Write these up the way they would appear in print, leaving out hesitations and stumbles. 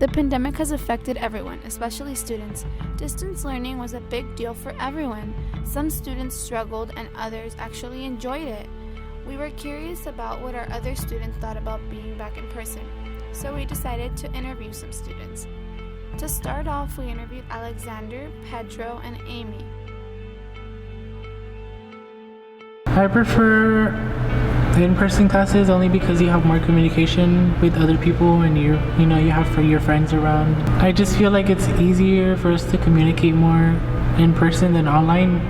The pandemic has affected everyone, especially students. Distance learning was a big deal for everyone. Some students struggled and others actually enjoyed it. We were curious about what our other students thought about being back in person, so we decided to interview some students. To start off, we interviewed Alexander, Pedro, and Amy. I prefer in-person classes only because you have more communication with other people and you have your friends around. I just feel like it's easier for us to communicate more in person than online.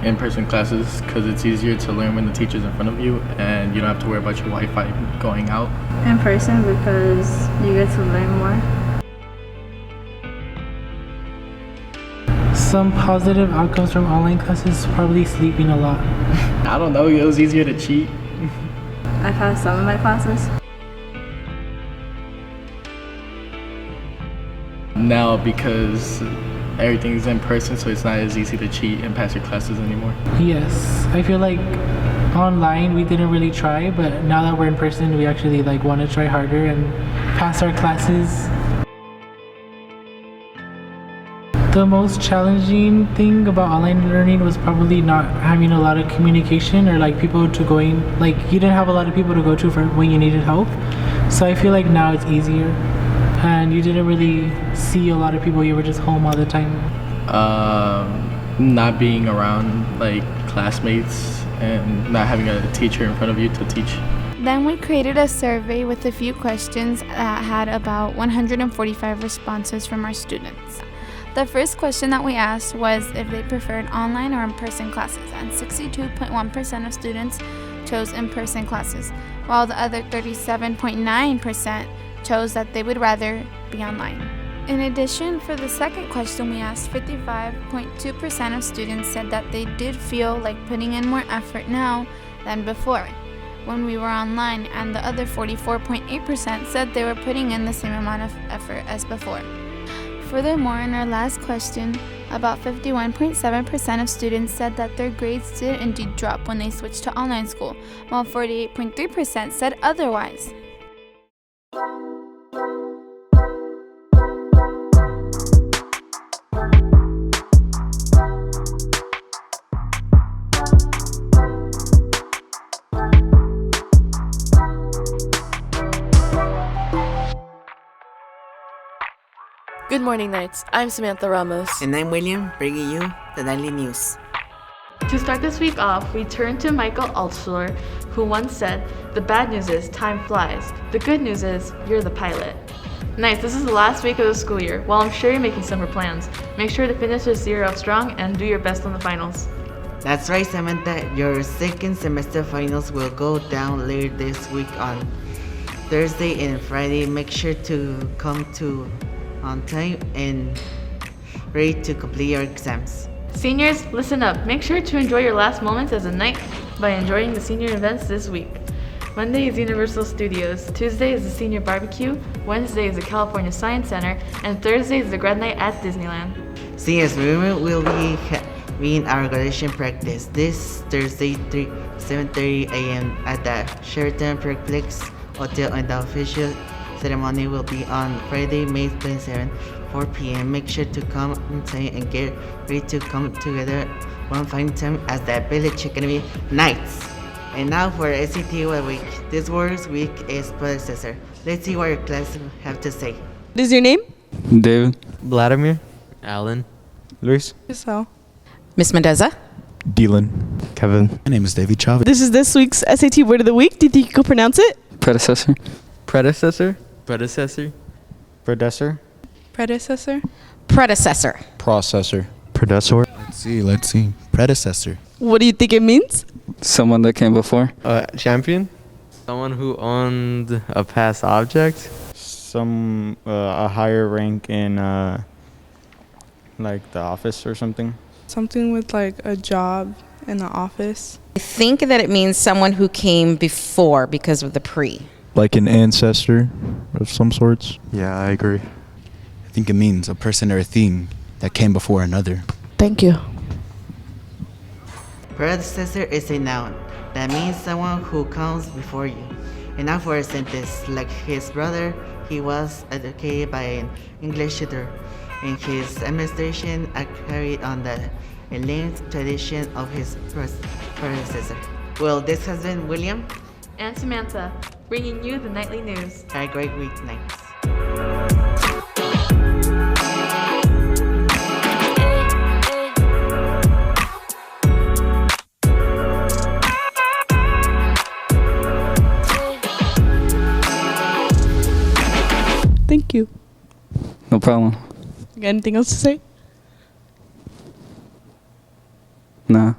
In-person classes because it's easier to learn when the teacher's in front of you and you don't have to worry about your Wi-Fi going out. In person because you get to learn more. Some positive outcomes from online classes is probably sleeping a lot. I don't know, it was easier to cheat. I've had some of my classes. Now because everything's in person, so it's not as easy to cheat and pass your classes anymore. Yes, I feel like online we didn't really try, but now that we're in person, we actually want to try harder and pass our classes. The most challenging thing about online learning was probably not having a lot of communication or people to you didn't have a lot of people to go to for when you needed help. So I feel like now it's easier and you didn't really see a lot of people, you were just home all the time. Not being around classmates and not having a teacher in front of you to teach. Then we created a survey with a few questions that had about 145 responses from our students. The first question that we asked was if they preferred online or in-person classes, and 62.1% of students chose in-person classes, while the other 37.9% chose that they would rather be online. In addition, for the second question we asked, 55.2% of students said that they did feel like putting in more effort now than before when we were online, and the other 44.8% said they were putting in the same amount of effort as before. Furthermore, in our last question, about 51.7% of students said that their grades did indeed drop when they switched to online school, while 48.3% said otherwise. Good morning, Knights. I'm Samantha Ramos. And I'm William, bringing you the nightly news. To start this week off, we turn to Michael Altschuler, who once said, "The bad news is time flies. The good news is you're the pilot." Knights, this is the last week of the school year. While I'm sure you're making summer plans, make sure to finish this year off strong and do your best on the finals. That's right, Samantha. Your second semester finals will go down later this week on Thursday and Friday. Make sure to come on time and ready to complete your exams. Seniors, listen up. Make sure to enjoy your last moments as a Knight by enjoying the senior events this week. Monday is Universal Studios, Tuesday is the Senior Barbecue, Wednesday is the California Science Center, and Thursday is the Grad Night at Disneyland. Seniors, remember we'll be having our graduation practice this Thursday 7:30 a.m. at the Sheraton Perplex Hotel, and the official ceremony will be on Friday, May 27, 4 p.m. Make sure to come on time and get ready to come together one fine time as the Village Academy Knights. And now for SAT Web Week. This word's week is predecessor. Let's see what your class have to say. What is your name? David. Vladimir. Alan. Luis. Giselle. Miss Mendoza. Dylan. Kevin. My name is David Chavez. This is this week's SAT word of the week. Do you think you can pronounce it? Predecessor. Predecessor. Predecessor. Predecessor. Predecessor. Predecessor. Processor. Predecessor. Let's see. Predecessor. What do you think it means? Someone that came before. Champion. Someone who owned a past object. A higher rank in the office or something. Something with a job in the office. I think that it means someone who came before because of the pre. Like an ancestor of some sorts. Yeah, I agree. I think it means a person or a thing that came before another. Thank you. Predecessor is a noun. That means someone who comes before you. And now for a sentence, like his brother, he was educated by an English tutor, and his administration carried on the linked tradition of his predecessor. Well, this has been William And Samantha, bringing you the nightly news. Have a great week, night. Thank you. No problem. You got anything else to say? Nah.